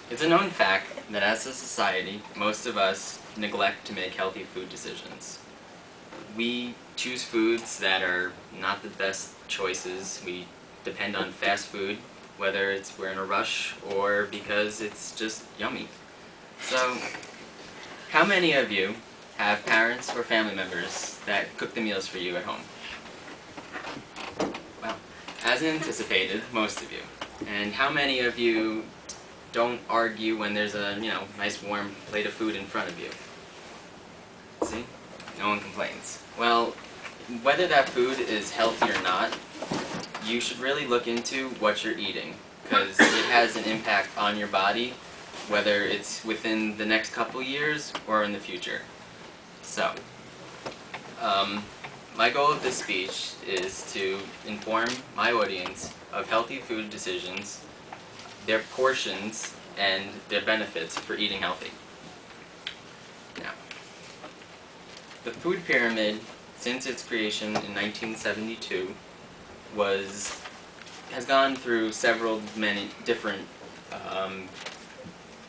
It's a known fact that as a society, most of us neglect to make healthy food decisions. We choose foods that are not the best choices. We depend on fast food, whether it's we're in a rush or because it's just yummy. So, how many of you have parents or family members that cook the meals for you at home? Well, as anticipated, most of you. And how many of you don't argue when there's a, nice warm plate of food in front of you? See? No one complains. Well, whether that food is healthy or not, you should really look into what you're eating, because it has an impact on your body, whether it's within the next couple years or in the future. So, my goal of this speech is to inform my audience of healthy food decisions, their portions, and their benefits for eating healthy. Now, the food pyramid, since its creation in 1972, has gone through many different,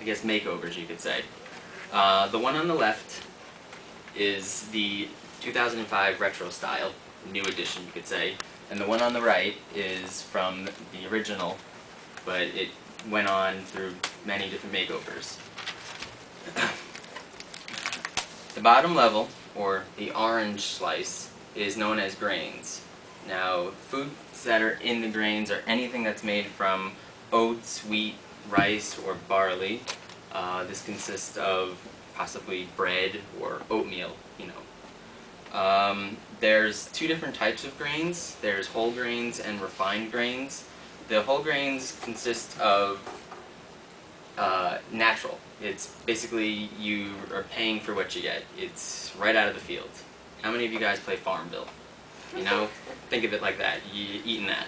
makeovers, you could say. The one on the left is the 2005 retro style, new edition, you could say, and the one on the right is from the original, but it went on through many different makeovers. The bottom level, or the orange slice, is known as grains. Now, foods that are in the grains are anything that's made from oats, wheat, rice, or barley. This consists of possibly bread or oatmeal, There's two different types of grains. There's whole grains and refined grains. The whole grains consist of natural. It's basically you are paying for what you get. It's right out of the field. How many of you guys play Farmville? Think of it like that. You're eating that.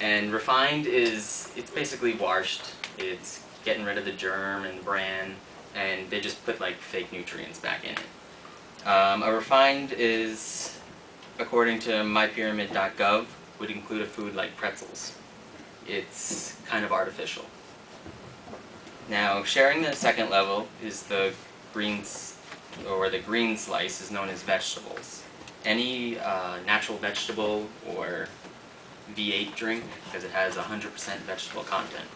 And refined it's basically washed. It's getting rid of the germ and the bran, and they just put like fake nutrients back in it. A refined is, according to mypyramid.gov, would include a food like pretzels. It's kind of artificial. Now, sharing the second level is the greens, or the green slice is known as vegetables. Any natural vegetable or V8 drink, because it has 100% vegetable content.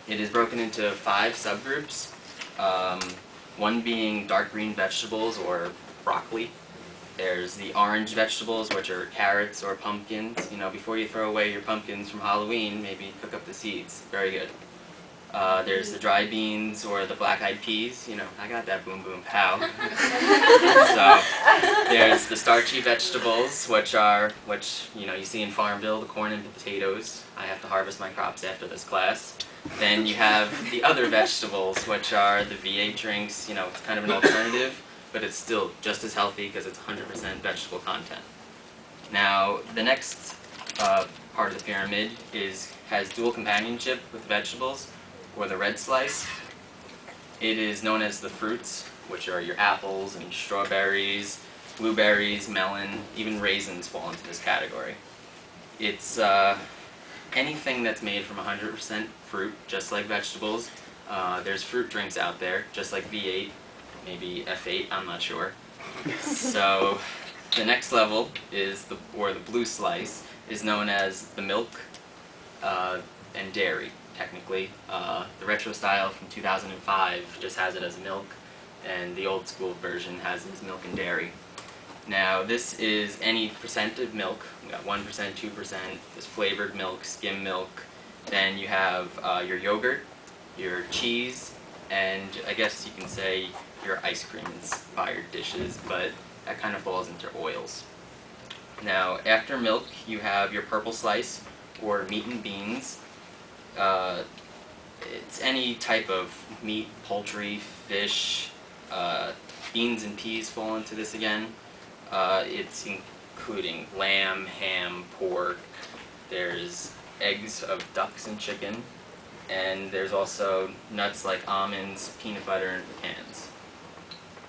It is broken into 5 subgroups, one being dark green vegetables or broccoli. There's the orange vegetables, which are carrots or pumpkins. Before you throw away your pumpkins from Halloween, maybe cook up the seeds. Very good. There's the dry beans or the black-eyed peas. I got that boom boom pow. So there's the starchy vegetables, which you see in Farmville, the corn and potatoes. I have to harvest my crops after this class. Then you have the other vegetables, which are the V8 drinks. It's kind of an alternative, but it's still just as healthy because it's 100% vegetable content. Now, the next part of the pyramid has dual companionship with vegetables, or the red slice. It is known as the fruits, which are your apples and strawberries, blueberries, melon, even raisins fall into this category. It's anything that's made from 100% fruit, just like vegetables. There's fruit drinks out there, just like V8, maybe F8, I'm not sure. So the next level is the blue slice, is known as the milk and dairy, technically. The retro style from 2005 just has it as milk, and the old school version has it as milk and dairy. Now, this is any percent of milk. We got 1%, 2%. There's flavored milk, skim milk. Then you have your yogurt, your cheese, and I guess you can say your ice cream inspired dishes, but that kind of falls into oils. Now, after milk, you have your purple slice, or meat and beans. It's any type of meat, poultry, fish. Beans and peas fall into this again. It's including lamb, ham, pork. There's eggs of ducks and chicken. And there's also nuts like almonds, peanut butter, and pecans.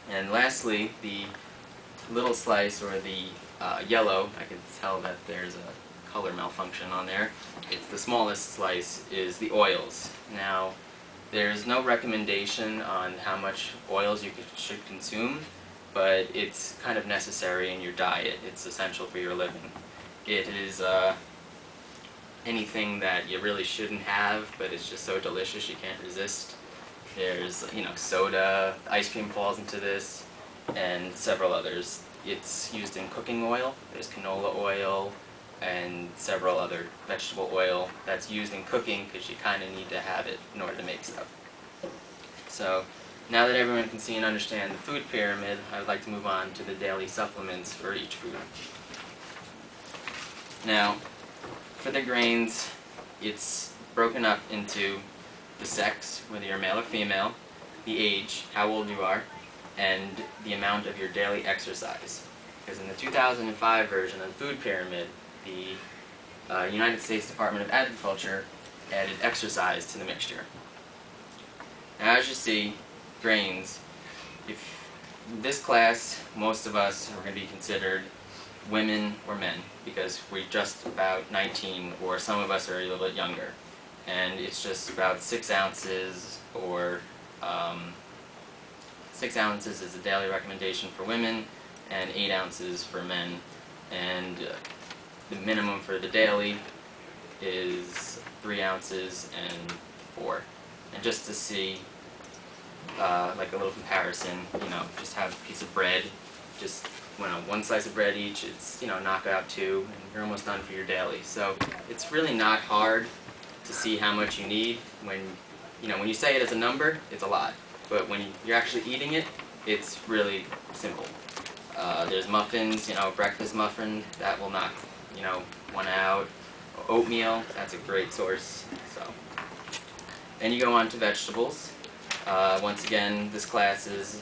And lastly, the little slice, or the yellow, I can tell that there's a color malfunction on there. It's the smallest slice, is the oils. Now, There's no recommendation on how much oils you should consume, but it's kind of necessary in your diet. It's essential for your living. It is anything that you really shouldn't have, but it's just so delicious you can't resist. There's, soda, ice cream falls into this, and several others. It's used in cooking oil. There's canola oil and several other vegetable oil that's used in cooking because you kind of need to have it in order to make stuff. So now that everyone can see and understand the food pyramid, I would like to move on to the daily supplements for each food. Now, for the grains, it's broken up into the sex, whether you're male or female, the age, how old you are, and the amount of your daily exercise. Because in the 2005 version of the food pyramid, the United States Department of Agriculture added exercise to the mixture. Now, as you see, grains, if in this class, most of us are going to be considered women or men, because we're just about 19, or some of us are a little bit younger. And it's just about 6 ounces, or 6 ounces is the daily recommendation for women, and 8 ounces for men. And the minimum for the daily is 3 ounces and 4. And just to see, like a little comparison, just have a piece of bread, just one slice of bread each, it's, knock out 2, and you're almost done for your daily. So it's really not hard to see how much you need. When you say it as a number, it's a lot. But when you're actually eating it, it's really simple. There's muffins, breakfast muffin, that will knock, 1 out. Oatmeal, that's a great source. So then you go on to vegetables. Once again, this class is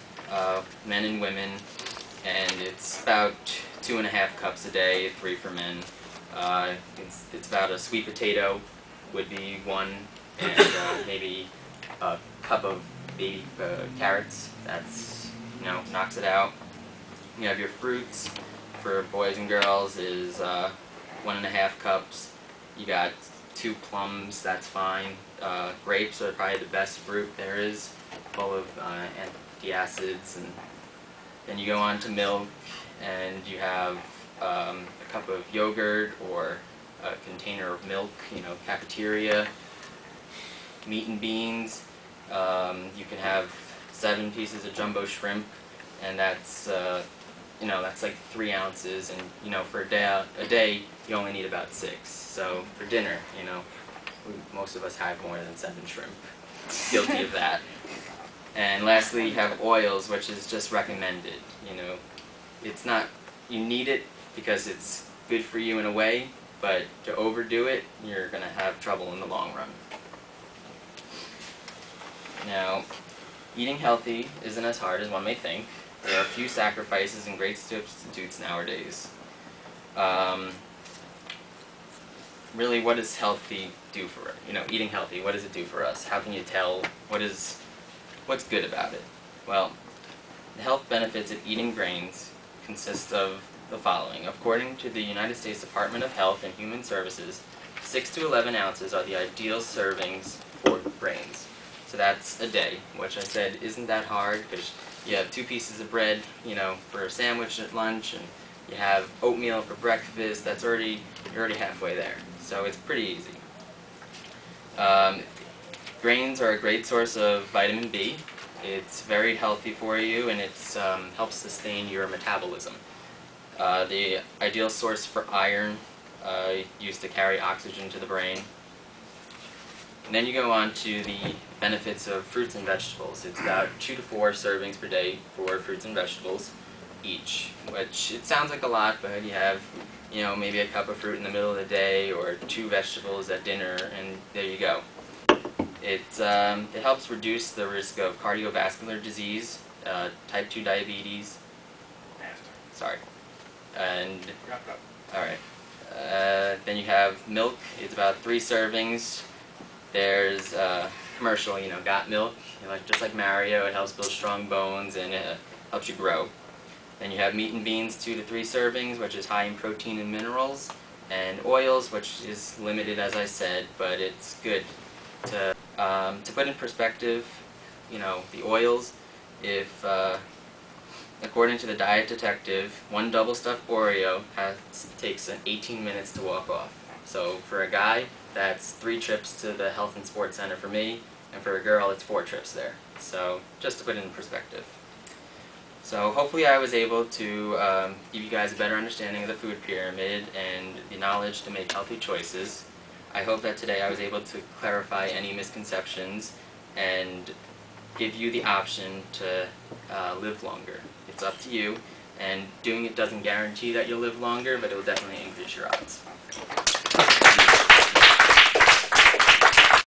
men and women, and it's about 2.5 cups a day, 3 for men. It's about a sweet potato would be 1, and maybe a cup of baby carrots. That's, knocks it out. You have your fruits for boys and girls is 1.5 cups. You got 2 plums, that's fine. Grapes are probably the best fruit there is, full of antacids. And then you go on to milk, and you have a cup of yogurt or a container of milk, cafeteria. Meat and beans, you can have 7 pieces of jumbo shrimp, and that's that's like 3 ounces, and for a day you only need about 6. So for dinner, most of us have more than 7 shrimp. Guilty of that. And lastly, you have oils, which is just recommended. It's not, you need it because it's good for you in a way, but to overdo it, you're going to have trouble in the long run. Now, eating healthy isn't as hard as one may think. There are a few sacrifices and great substitutes nowadays. Really, what does healthy do for it? Eating healthy, what does it do for us? How can you tell what's good about it? Well, the health benefits of eating grains consist of the following. According to the United States Department of Health and Human Services, 6 to 11 ounces are the ideal servings for grains. So that's a day, which I said isn't that hard because you have 2 pieces of bread, for a sandwich at lunch, and you have oatmeal for breakfast. You're already halfway there. So it's pretty easy. Grains are a great source of vitamin B. It's very healthy for you, and it helps sustain your metabolism. The ideal source for iron, used to carry oxygen to the brain. And then you go on to the benefits of fruits and vegetables. It's about 2 to 4 servings per day for fruits and vegetables each, which it sounds like a lot, but you have, maybe a cup of fruit in the middle of the day or 2 vegetables at dinner, and there you go. It helps reduce the risk of cardiovascular disease, type 2 diabetes. Sorry. And alright. Then you have milk. It's about 3 servings. There's commercial, got milk, just like Mario. It helps build strong bones and it helps you grow. Then you have meat and beans, 2 to 3 servings, which is high in protein and minerals, and oils, which is limited, as I said, but it's good to. To put in perspective, you know, the oils, if according to the Diet Detective, one double stuffed Oreo takes 18 minutes to walk off. So for a guy, that's 3 trips to the Health and Sports Center for me, and for a girl, it's 4 trips there. So just to put it in perspective. So hopefully I was able to give you guys a better understanding of the food pyramid and the knowledge to make healthy choices. I hope that today I was able to clarify any misconceptions and give you the option to live longer. It's up to you, and doing it doesn't guarantee that you'll live longer, but it will definitely increase your odds.